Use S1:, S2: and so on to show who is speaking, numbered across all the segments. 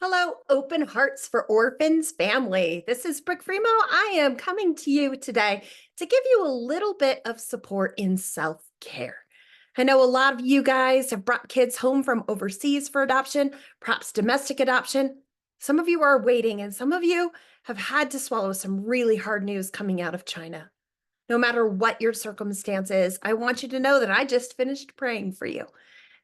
S1: Hello, Open Hearts for Orphans family. This is Brooke Fremouw. I am coming to you today to give you a little bit of support in self-care. I know a lot of you guys have brought kids home from overseas for adoption, perhaps domestic adoption. Some of you are waiting, and some of you have had to swallow some really hard news coming out of China. No matter what your circumstances, I want you to know that I just finished praying for you.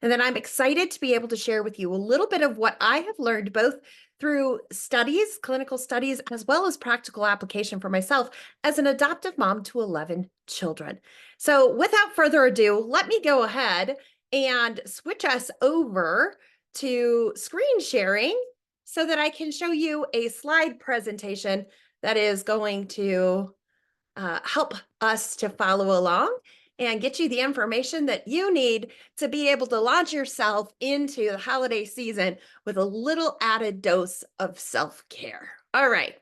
S1: And then I'm excited to be able to share with you a little bit of what I have learned, both through studies, clinical studies, as well as practical application for myself as an adoptive mom to 11 children. So without further ado, let me go ahead and switch us over to screen sharing so that I can show you a slide presentation that is going to help us to follow along and get you the information that you need to be able to launch yourself into the holiday season with a little added dose of self-care. All right,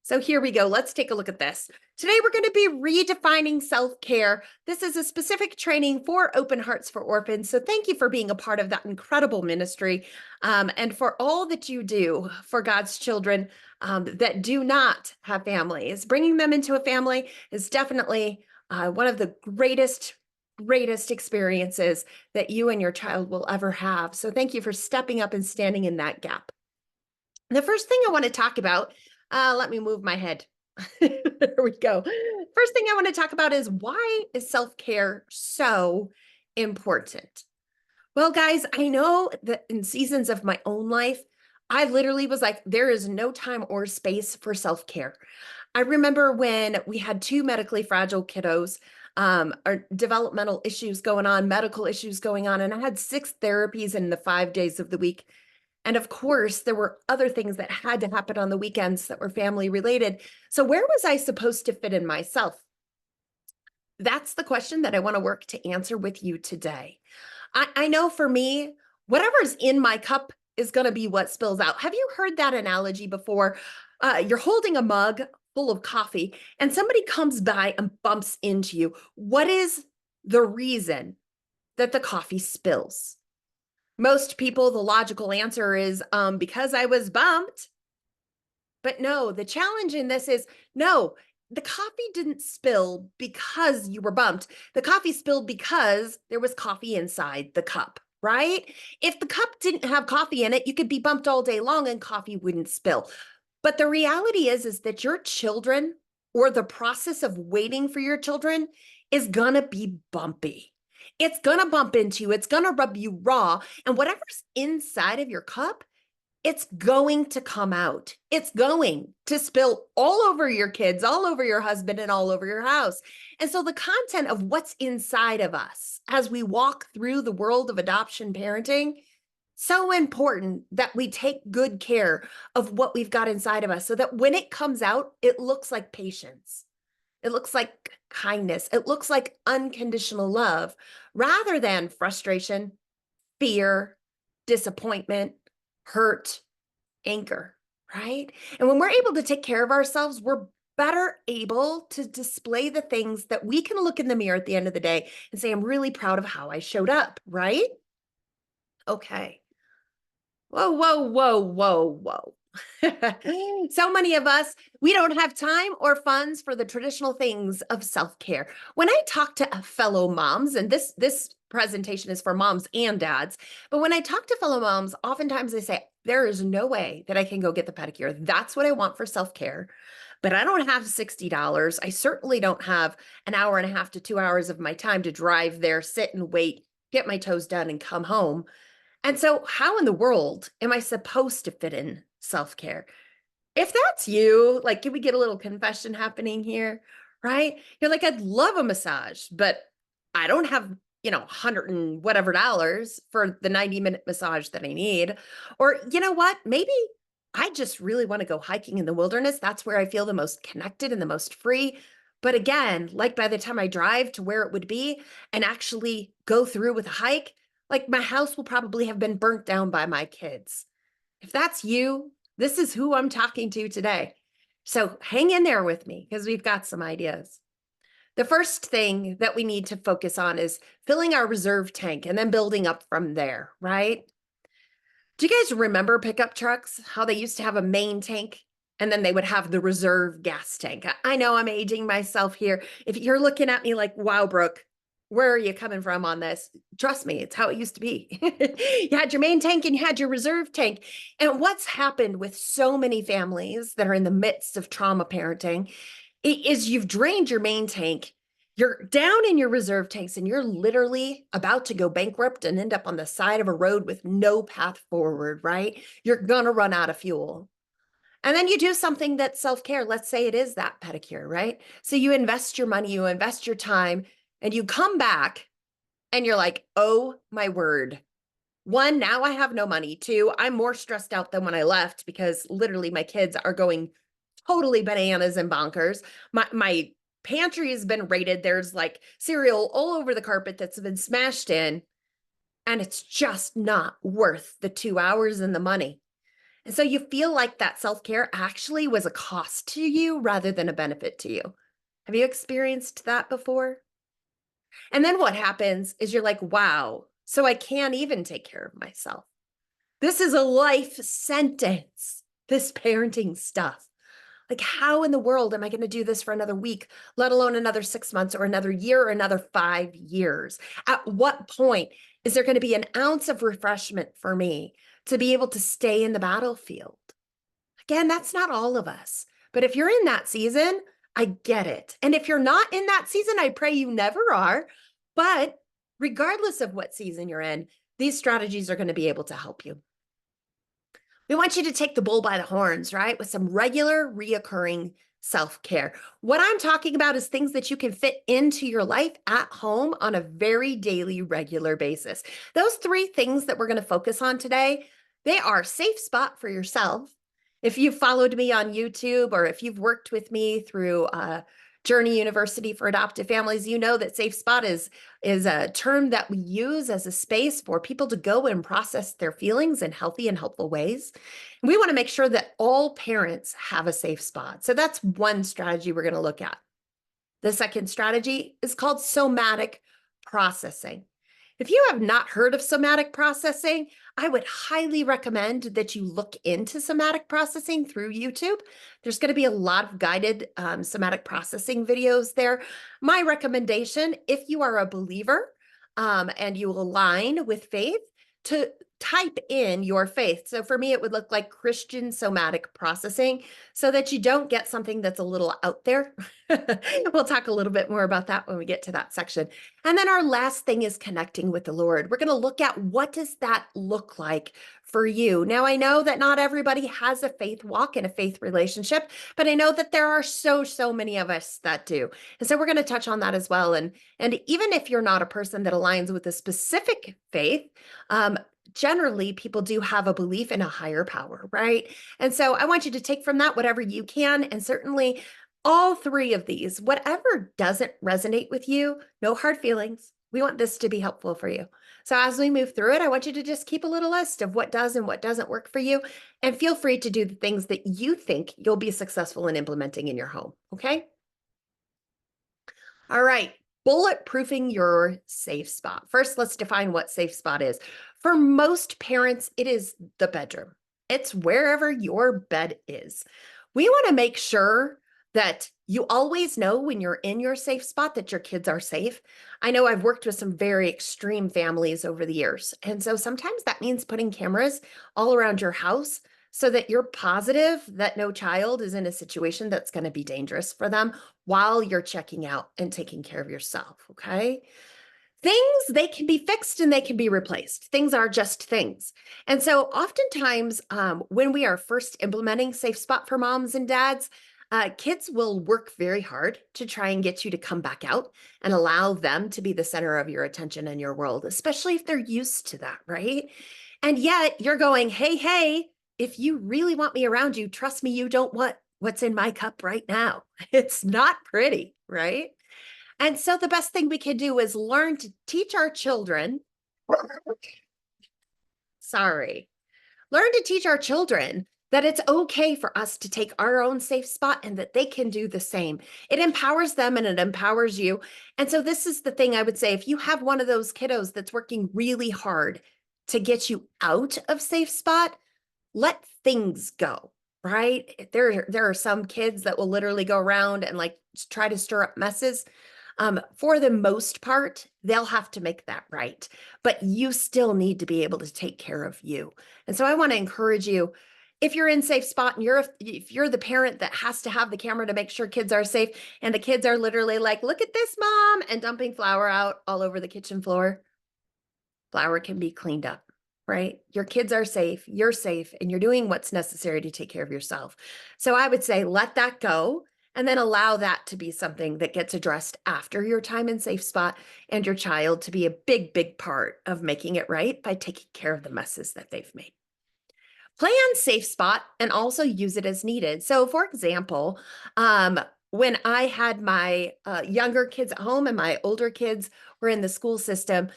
S1: so here we go. Let's take a look at this. Today, we're going to be redefining self-care. This is a specific training for Open Hearts for Orphans. So thank you for being a part of that incredible ministry and for all that you do for God's children that do not have families. Bringing them into a family is definitely one of the greatest experiences that you and your child will ever have. So thank you for stepping up and standing in that gap. The first thing I want to talk about, let me move my head. There we go. First thing I want to talk about is, why is self-care so important? Well, guys, I know that in seasons of my own life, I literally was like, there is no time or space for self-care. I remember when we had two medically fragile kiddos, or developmental issues going on, medical issues going on, and I had 6 therapies in the 5 days of the week. And of course, there were other things that had to happen on the weekends that were family related. So where was I supposed to fit in myself? That's the question that I want to work to answer with you today. I know for me, whatever's in my cup is going to be what spills out. Have you heard that analogy before? You're holding a mug full of coffee and somebody comes by and bumps into you. What is the reason that the coffee spills? Most people, the logical answer is because I was bumped. But no, the challenge in this is, no, the coffee didn't spill because you were bumped. The coffee spilled because there was coffee inside the cup, right? If the cup didn't have coffee in it, you could be bumped all day long and coffee wouldn't spill. But the reality is that your children, or the process of waiting for your children, is gonna be bumpy. It's gonna bump into you, it's gonna rub you raw, and whatever's inside of your cup, it's going to come out. It's going to spill all over your kids, all over your husband, and all over your house. And so the content of what's inside of us as we walk through the world of adoption parenting, so important that we take good care of what we've got inside of us so that when it comes out, it looks like patience. It looks like kindness. It looks like unconditional love rather than frustration, fear, disappointment, hurt, anger, right? And when we're able to take care of ourselves, we're better able to display the things that we can look in the mirror at the end of the day and say, I'm really proud of how I showed up, right? Okay. Whoa, whoa, whoa, whoa, whoa. So many of us, we don't have time or funds for the traditional things of self-care. When I talk to fellow moms, and this presentation is for moms and dads, but when I talk to fellow moms, oftentimes they say, there is no way that I can go get the pedicure. That's what I want for self-care, but I don't have $60. I certainly don't have an hour and a half to 2 hours of my time to drive there, sit and wait, get my toes done, and come home. And so how in the world am I supposed to fit in self-care? If that's you, like, can we get a little confession happening here, right? You're like, I'd love a massage, but I don't have, 100 and whatever dollars for the 90-minute massage that I need. Or you know what? Maybe I just really want to go hiking in the wilderness. That's where I feel the most connected and the most free. But again, like, by the time I drive to where it would be and actually go through with a hike, like, my house will probably have been burnt down by my kids. If that's you, this is who I'm talking to today. So hang in there with me because we've got some ideas. The first thing that we need to focus on is filling our reserve tank and then building up from there, right? Do you guys remember pickup trucks? How they used to have a main tank and then they would have the reserve gas tank. I know I'm aging myself here. If you're looking at me like, wow, Brooke, where are you coming from on this? Trust me, it's how it used to be. You had your main tank and you had your reserve tank. And what's happened with so many families that are in the midst of trauma parenting is you've drained your main tank, you're down in your reserve tanks, and you're literally about to go bankrupt and end up on the side of a road with no path forward, right? You're gonna run out of fuel. And then you do something that's self-care. Let's say it is that pedicure, right? So you invest your money, you invest your time, and you come back and you're like, oh my word. One, now I have no money. Two, I'm more stressed out than when I left because literally my kids are going totally bananas and bonkers. My pantry has been raided. There's like cereal all over the carpet that's been smashed in, and it's just not worth the 2 hours and the money. And so you feel like that self-care actually was a cost to you rather than a benefit to you. Have you experienced that before? And then what happens is you're like, wow, so I can't even take care of myself. This is a life sentence, this parenting stuff. Like, how in the world am I going to do this for another week, let alone another 6 months or another year or another 5 years? At what point is there going to be an ounce of refreshment for me to be able to stay in the battlefield? Again, that's not all of us. But if you're in that season, I get it. And if you're not in that season, I pray you never are. But regardless of what season you're in, these strategies are going to be able to help you. We want you to take the bull by the horns, right? With some regular, reoccurring self-care. What I'm talking about is things that you can fit into your life at home on a very daily, regular basis. Those three things that we're going to focus on today, they are safe spot for yourself. If you've followed me on YouTube or if you've worked with me through Journey University for Adoptive Families, you know that safe spot is a term that we use as a space for people to go and process their feelings in healthy and helpful ways. And we want to make sure that all parents have a safe spot. So that's one strategy we're going to look at. The second strategy is called somatic processing. If you have not heard of somatic processing, I would highly recommend that you look into somatic processing through YouTube. There's going to be a lot of guided somatic processing videos there. My recommendation, if you are a believer and you align with faith, to type in your faith. So for me, it would look like Christian somatic processing so that you don't get something that's a little out there. We'll talk a little bit more about that when we get to that section. And then our last thing is connecting with the Lord. We're going to look at what does that look like for you. Now, I know that not everybody has a faith walk and a faith relationship, but I know that there are so many of us that do. And so we're going to touch on that as well. And even if you're not a person that aligns with a specific faith, generally people do have a belief in a higher power, right? And so I want you to take from that whatever you can, and certainly all three of these, whatever doesn't resonate with you, no hard feelings. We want this to be helpful for you. So as we move through it, I want you to just keep a little list of what does and what doesn't work for you, and feel free to do the things that you think you'll be successful in implementing in your home, okay? All right, bulletproofing your safe spot. First, let's define what safe spot is. For most parents, it is the bedroom. It's wherever your bed is. We want to make sure that you always know when you're in your safe spot that your kids are safe. I know I've worked with some very extreme families over the years. And so sometimes that means putting cameras all around your house so that you're positive that no child is in a situation that's going to be dangerous for them while you're checking out and taking care of yourself, okay? Things, they can be fixed and they can be replaced. Things are just things. And so oftentimes when we are first implementing Safe Spot for moms and dads, kids will work very hard to try and get you to come back out and allow them to be the center of your attention and your world, especially if they're used to that, right? And yet you're going, hey, if you really want me around you, trust me, you don't want what's in my cup right now. It's not pretty, right? And so the best thing we can do is learn to teach our children, learn to teach our children that it's okay for us to take our own safe spot and that they can do the same. It empowers them and it empowers you. And so this is the thing I would say, if you have one of those kiddos that's working really hard to get you out of safe spot, let things go, right? There are some kids that will literally go around and like try to stir up messes. For the most part, they'll have to make that right, but you still need to be able to take care of you. And so I want to encourage you, if you're in safe spot and if you're the parent that has to have the camera to make sure kids are safe, and the kids are literally like, look at this, mom, and dumping flour out all over the kitchen floor, flour can be cleaned up, right? Your kids are safe, you're safe, and you're doing what's necessary to take care of yourself. So I would say let that go and then allow that to be something that gets addressed after your time in safe spot, and your child to be a big, big part of making it right by taking care of the messes that they've made. Plan safe spot and also use it as needed. So for example, when I had my younger kids at home and my older kids were in the school system,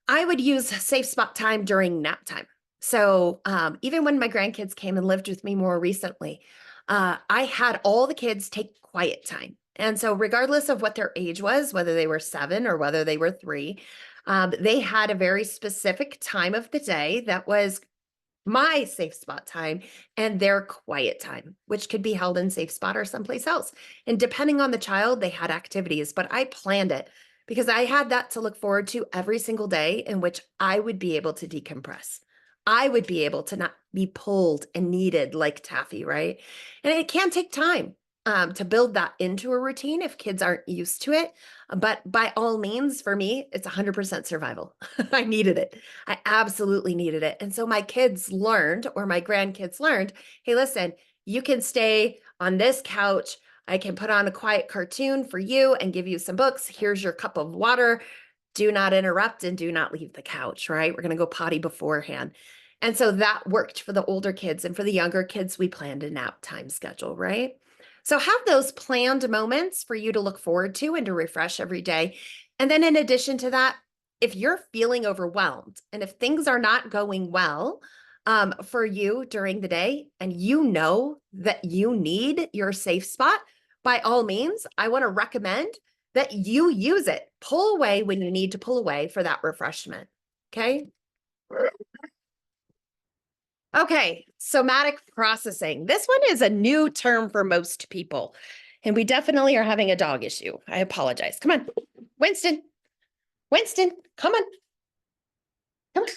S1: I would use safe spot time during nap time. So even when my grandkids came and lived with me more recently, I had all the kids take quiet time. And so regardless of what their age was, whether they were 7 or whether they were 3, they had a very specific time of the day that was my safe spot time and their quiet time, which could be held in safe spot or someplace else. And depending on the child, they had activities, but I planned it because I had that to look forward to every single day in which I would be able to decompress. I would be able to not be pulled and needed like taffy, right? And it can take time to build that into a routine if kids aren't used to it. But by all means, for me, it's 100% survival. I needed it. I absolutely needed it. And so my kids learned, or my grandkids learned, hey, listen, you can stay on this couch. I can put on a quiet cartoon for you and give you some books. Here's your cup of water. Do not interrupt and do not leave the couch, right? We're going to go potty beforehand. And so that worked for the older kids. And for the younger kids, we planned a nap time schedule, right? So have those planned moments for you to look forward to and to refresh every day. And then in addition to that, if you're feeling overwhelmed and if things are not going well for you during the day, and you know that you need your safe spot, by all means, I want to recommend that you use it. Pull away when you need to pull away for that refreshment. Okay. Okay, somatic processing. This one is a new term for most people, and we definitely are having a dog issue. I apologize. Come on, Winston. Winston, come on. Come on.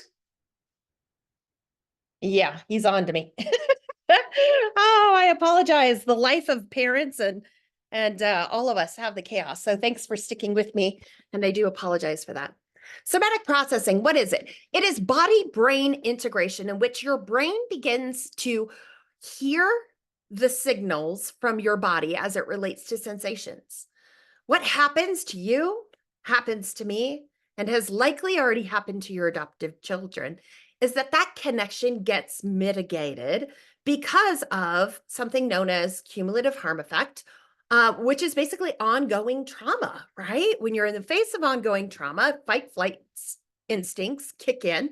S1: Yeah, he's on to me. Oh, I apologize. The life of parents and all of us have the chaos. So thanks for sticking with me, and I do apologize for that. Somatic processing, what is it? It is body-brain integration in which your brain begins to hear the signals from your body as it relates to sensations. What happens to you happens to me and has likely already happened to your adoptive children, is that that connection gets mitigated because of something known as cumulative harm effect, which is basically ongoing trauma, right? When you're in the face of ongoing trauma, fight, flight instincts kick in.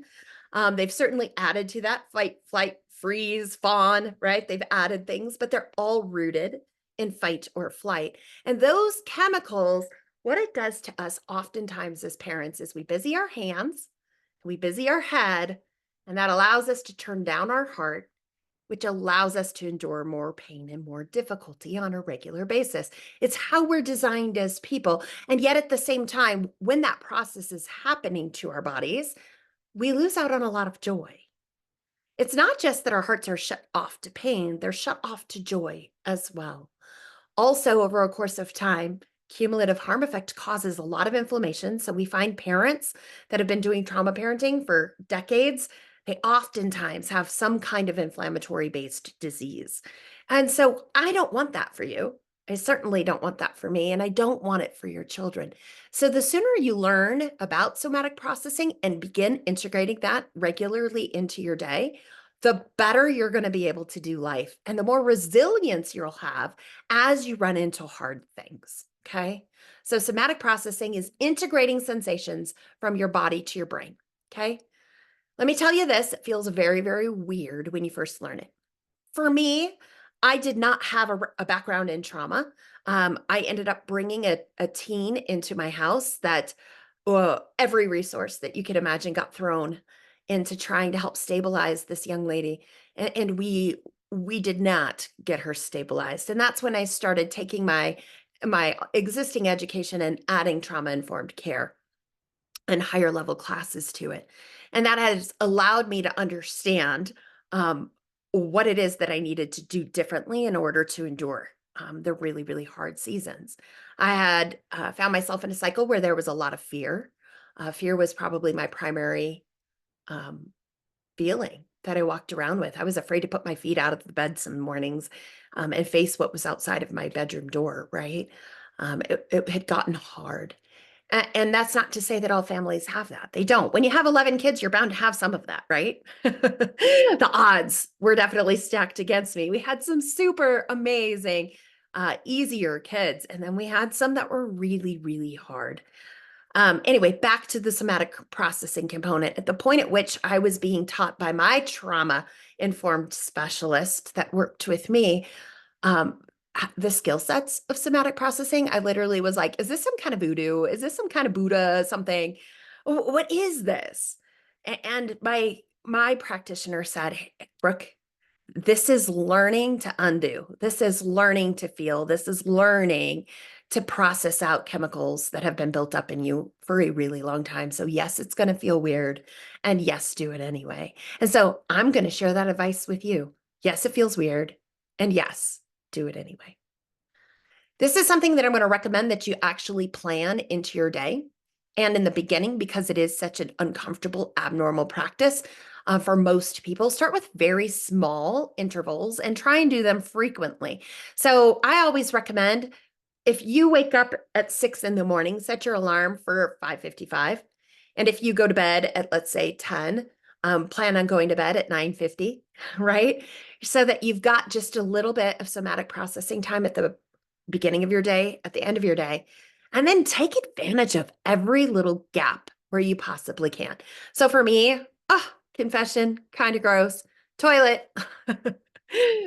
S1: They've certainly added to that fight, flight, freeze, fawn, right? They've added things, but they're all rooted in fight or flight. And those chemicals, what it does to us oftentimes as parents is we busy our hands, we busy our head, and that allows us to turn down our heart, which allows us to endure more pain and more difficulty on a regular basis. It's how we're designed as people. And yet at the same time, when that process is happening to our bodies, we lose out on a lot of joy. It's not just that our hearts are shut off to pain, they're shut off to joy as well. Also, over a course of time, cumulative harm effect causes a lot of inflammation. So we find parents that have been doing trauma parenting for decades, they oftentimes have some kind of inflammatory based disease. And so I don't want that for you. I certainly don't want that for me, and I don't want it for your children. So the sooner you learn about somatic processing and begin integrating that regularly into your day, the better you're going to be able to do life and the more resilience you'll have as you run into hard things. Okay. So somatic processing is integrating sensations from your body to your brain. Okay. Let me tell you this, it feels very, very weird when you first learn it. For me, I did not have a background in trauma. I ended up bringing a teen into my house that every resource that you could imagine got thrown into trying to help stabilize this young lady. And we did not get her stabilized. And that's when I started taking my existing education and adding trauma-informed care and higher level classes to it. And that has allowed me to understand what it is that I needed to do differently in order to endure the really, really hard seasons. I had found myself in a cycle where there was a lot of fear. Fear was probably my primary um, feeling that I walked around with. I was afraid to put my feet out of the bed some mornings and face what was outside of my bedroom door, right? It had gotten hard. And that's not to say that all families have that. They don't. When you have 11 kids, you're bound to have some of that, right? The odds were definitely stacked against me. We had some super amazing, easier kids, and then we had some that were really, really hard. Anyway, back to the somatic processing component. At the point at which I was being taught by my trauma-informed specialist that worked with me, um, the skill sets of somatic processing, I literally was like, is this some kind of voodoo? Is this some kind of Buddha something? What is this? And my practitioner said, "Hey, Brooke, this is learning to undo. This is learning to feel. This is learning to process out chemicals that have been built up in you for a really long time. So yes, it's going to feel weird. And yes, do it anyway." And so I'm going to share that advice with you. Yes, it feels weird. And yes, do it anyway. This is something that I'm going to recommend that you actually plan into your day and in the beginning, because it is such an uncomfortable, abnormal practice for most people. Start with very small intervals and try and do them frequently. So I always recommend, if you wake up at 6 in the morning, set your alarm for 5:55. And if you go to bed at, let's say, 10, plan on going to bed at 9:50, right? So that you've got just a little bit of somatic processing time at the beginning of your day, at the end of your day, and then take advantage of every little gap where you possibly can. So for me, confession, kind of gross, toilet.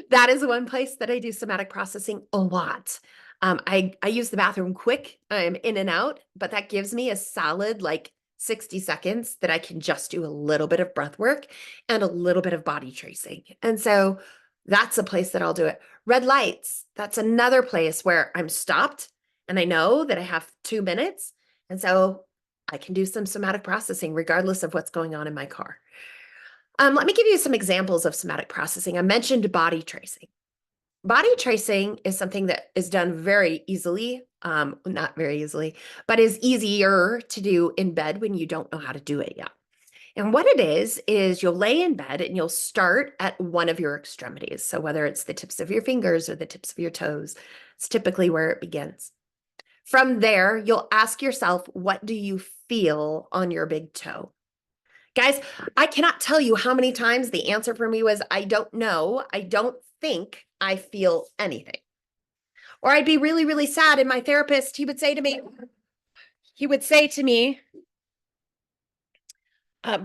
S1: That is one place that I do somatic processing a lot. I use the bathroom quick. I'm in and out, but that gives me a solid like 60 seconds that I can just do a little bit of breath work and a little bit of body tracing. And so that's a place that I'll do it. Red lights, that's another place where I'm stopped and I know that I have 2 minutes. And so I can do some somatic processing regardless of what's going on in my car. Let me give you some examples of somatic processing. I mentioned body tracing. Body tracing is something that is done very easily, not very easily, but is easier to do in bed when you don't know how to do it yet. And what it is you'll lay in bed and you'll start at one of your extremities. So whether it's the tips of your fingers or the tips of your toes, it's typically where it begins. From there, you'll ask yourself, what do you feel on your big toe? Guys, I cannot tell you how many times the answer for me was, I don't know. I don't think I feel anything. Or I'd be really, really sad. And my therapist, he would say to me,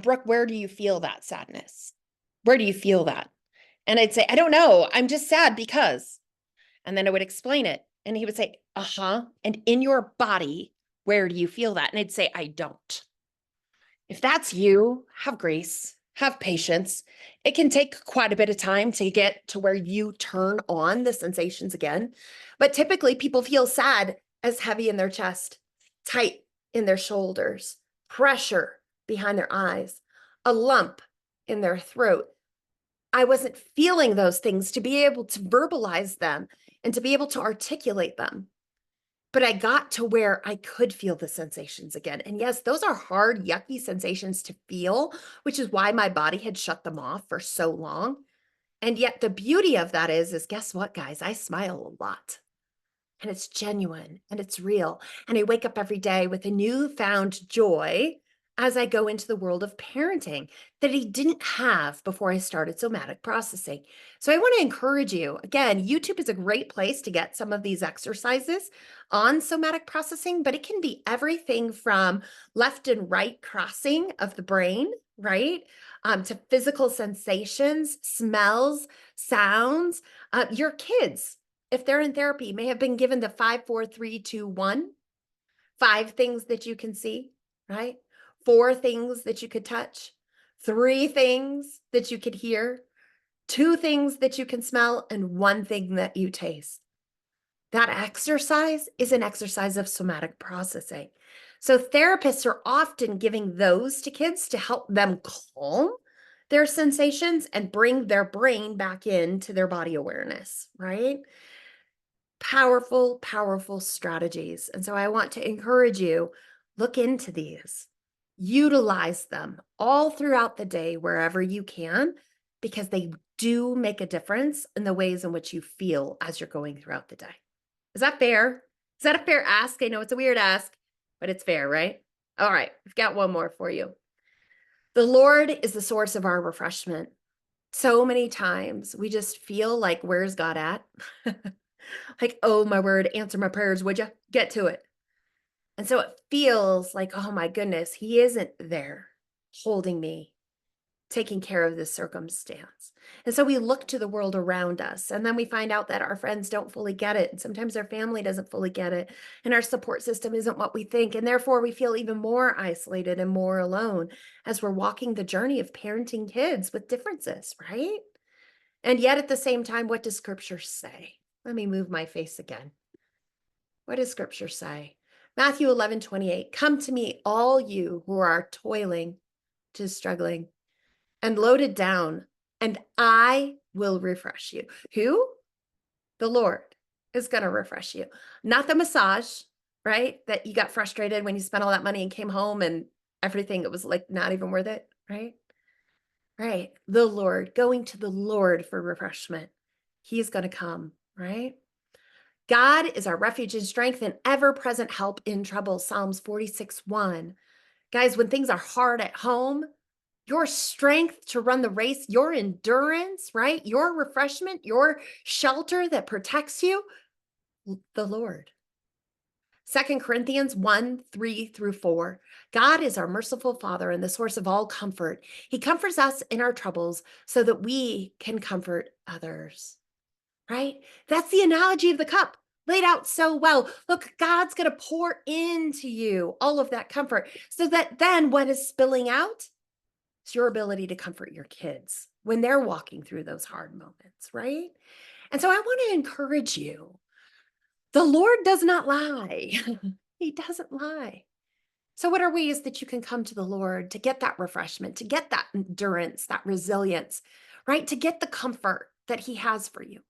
S1: Brooke, where do you feel that sadness? Where do you feel that? And I'd say, I don't know. I'm just sad because. And then I would explain it. And he would say, uh-huh. And in your body, where do you feel that? And I'd say, I don't. If that's you, have grace, have patience. It can take quite a bit of time to get to where you turn on the sensations again. But typically people feel sad as heavy in their chest, tight in their shoulders, pressure behind their eyes, a lump in their throat. I wasn't feeling those things to be able to verbalize them and to be able to articulate them. But I got to where I could feel the sensations again. And yes, those are hard, yucky sensations to feel, which is why my body had shut them off for so long. And yet the beauty of that is guess what, guys? I smile a lot. And it's genuine and it's real. And I wake up every day with a newfound joy as I go into the world of parenting that I didn't have before I started somatic processing. So I want to encourage you, again, YouTube is a great place to get some of these exercises on somatic processing, but it can be everything from left and right crossing of the brain, right? To physical sensations, smells, sounds. Your kids, if they're in therapy, may have been given the 5, 4, 3, 2, 1, 5 things that you can see, right? 4 things that you could touch, 3 things that you could hear, 2 things that you can smell, and 1 thing that you taste. That exercise is an exercise of somatic processing. So therapists are often giving those to kids to help them calm their sensations and bring their brain back into their body awareness, right? Powerful, powerful strategies. And so I want to encourage you, look into these, utilize them all throughout the day, wherever you can, because they do make a difference in the ways in which you feel as you're going throughout the day. Is that fair? Is that a fair ask? I know it's a weird ask, but it's fair, right? All right, I've got one more for you. The Lord is the source of our refreshment. So many times we just feel like, where's God at? Like, oh my word, answer my prayers, would you? Get to it. And so it feels like, oh my goodness, he isn't there holding me, taking care of this circumstance. And so we look to the world around us, and then we find out that our friends don't fully get it. And sometimes our family doesn't fully get it. And our support system isn't what we think. And therefore, we feel even more isolated and more alone as we're walking the journey of parenting kids with differences, right? And yet at the same time, what does scripture say? Let me move my face again. What does scripture say? Matthew 11:28. Come to me, all you who are toiling, to struggling, and loaded down, and I will refresh you. Who? The Lord is going to refresh you. Not the massage, right? That you got frustrated when you spent all that money and came home and everything, it was like not even worth it, right? Right. The Lord, going to the Lord for refreshment. He's going to come, right? God is our refuge and strength and ever-present help in trouble. Psalms 46:1. Guys, when things are hard at home, your strength to run the race, your endurance, right? Your refreshment, your shelter that protects you, the Lord. 2 Corinthians 1:3-4. God is our merciful Father and the source of all comfort. He comforts us in our troubles so that we can comfort others, right? That's the analogy of the cup laid out so well. Look, God's going to pour into you all of that comfort so that then what is spilling out? It's your ability to comfort your kids when they're walking through those hard moments, right? And so I want to encourage you. The Lord does not lie. He doesn't lie. So what are ways that you can come to the Lord to get that refreshment, to get that endurance, that resilience, right? To get the comfort that he has for you?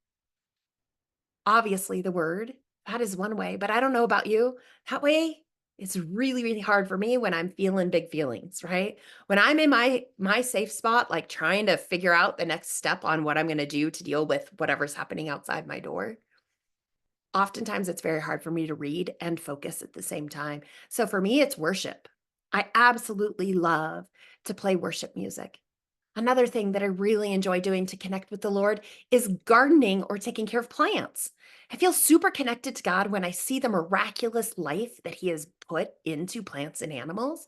S1: Obviously, the word, that is one way, but I don't know about you. That way, it's really, really hard for me when I'm feeling big feelings, right? When I'm in my safe spot, like trying to figure out the next step on what I'm going to do to deal with whatever's happening outside my door. Oftentimes, it's very hard for me to read and focus at the same time. So for me, it's worship. I absolutely love to play worship music. Another thing that I really enjoy doing to connect with the Lord is gardening or taking care of plants. I feel super connected to God when I see the miraculous life that he has put into plants and animals.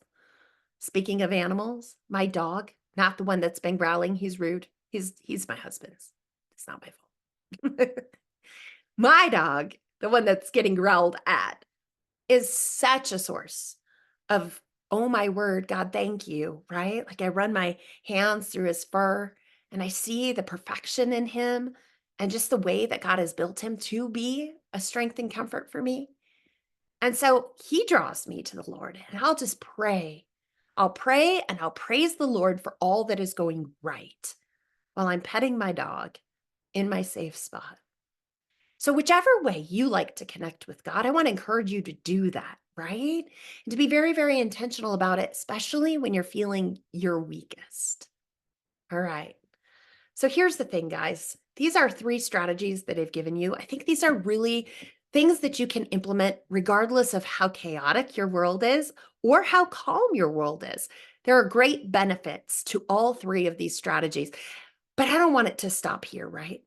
S1: Speaking of animals, my dog, not the one that's been growling, he's rude. He's my husband's. It's not my fault. My dog, the one that's getting growled at, is such a source of, oh my word, God, thank you, right? Like I run my hands through his fur and I see the perfection in him and just the way that God has built him to be a strength and comfort for me. And so he draws me to the Lord, and I'll just pray. I'll pray and I'll praise the Lord for all that is going right while I'm petting my dog in my safe spot. So whichever way you like to connect with God, I want to encourage you to do that, right? And to be very, very intentional about it, especially when you're feeling your weakest. All right. So here's the thing, guys. These are 3 strategies that I've given you. I think these are really things that you can implement regardless of how chaotic your world is or how calm your world is. There are great benefits to all 3 of these strategies, but I don't want it to stop here, right?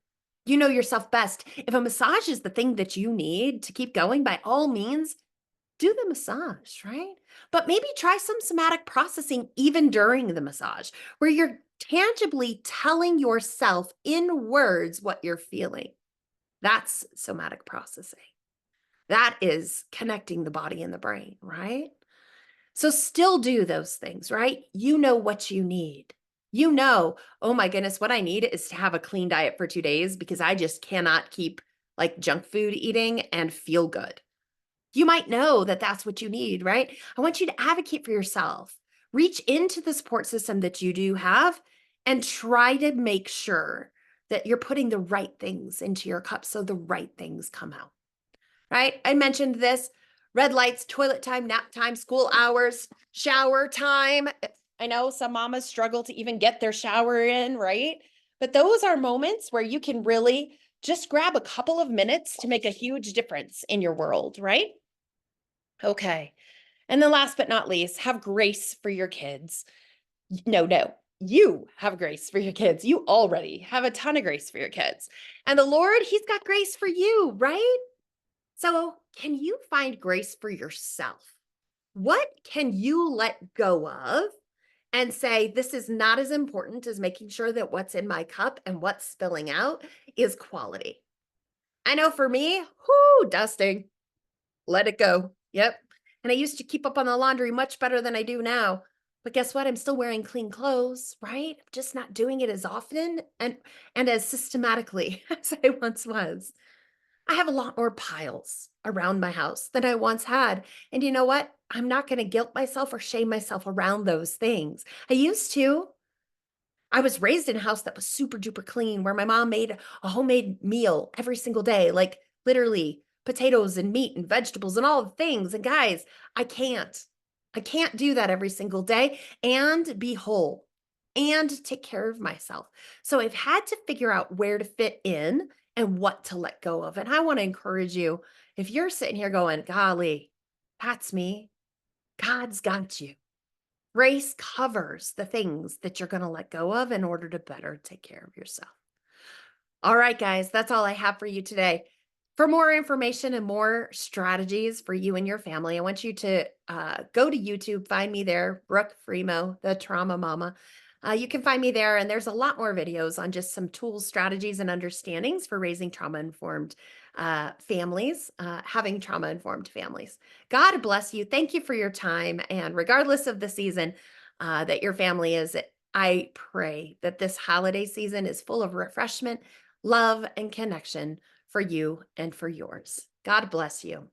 S1: You know yourself best. If a massage is the thing that you need to keep going, by all means, do the massage, right? But maybe try some somatic processing even during the massage, where you're tangibly telling yourself in words what you're feeling. That's somatic processing. That is connecting the body and the brain, right? So still do those things, right? You know what you need. You know, oh my goodness, what I need is to have a clean diet for 2 days because I just cannot keep like junk food eating and feel good. You might know that that's what you need, right? I want you to advocate for yourself. Reach into the support system that you do have and try to make sure that you're putting the right things into your cup so the right things come out, right? I mentioned this: red lights, toilet time, nap time, school hours, shower time. I know some mamas struggle to even get their shower in, right? But those are moments where you can really just grab a couple of minutes to make a huge difference in your world, right? Okay. And then last but not least, have grace for your kids. No, no, you have grace for your kids. You already have a ton of grace for your kids. And the Lord, He's got grace for you, right? So, can you find grace for yourself? What can you let go of and say, this is not as important as making sure that what's in my cup and what's spilling out is quality? I know for me, whoo, dusting. Let it go. Yep. And I used to keep up on the laundry much better than I do now. But guess what? I'm still wearing clean clothes, right? I'm just not doing it as often and as systematically as I once was. I have a lot more piles around my house than I once had. And you know what? I'm not going to guilt myself or shame myself around those things. I used to. I was raised in a house that was super duper clean, where my mom made a homemade meal every single day, like literally potatoes and meat and vegetables and all the things. And guys, I can't. I can't do that every single day and be whole and take care of myself. So I've had to figure out where to fit in and what to let go of. And I want to encourage you, if you're sitting here going, golly, that's me, God's got you. Grace covers the things that you're going to let go of in order to better take care of yourself. All right, guys, that's all I have for you today. For more information and more strategies for you and your family, I want you to go to YouTube, find me there, Brooke Fremouw, the Trauma Mama. You can find me there, and there's a lot more videos on just some tools, strategies, and understandings for raising trauma-informed families, having trauma-informed families. God bless you. Thank you for your time. And regardless of the season that your family is, I pray that this holiday season is full of refreshment, love, and connection for you and for yours. God bless you.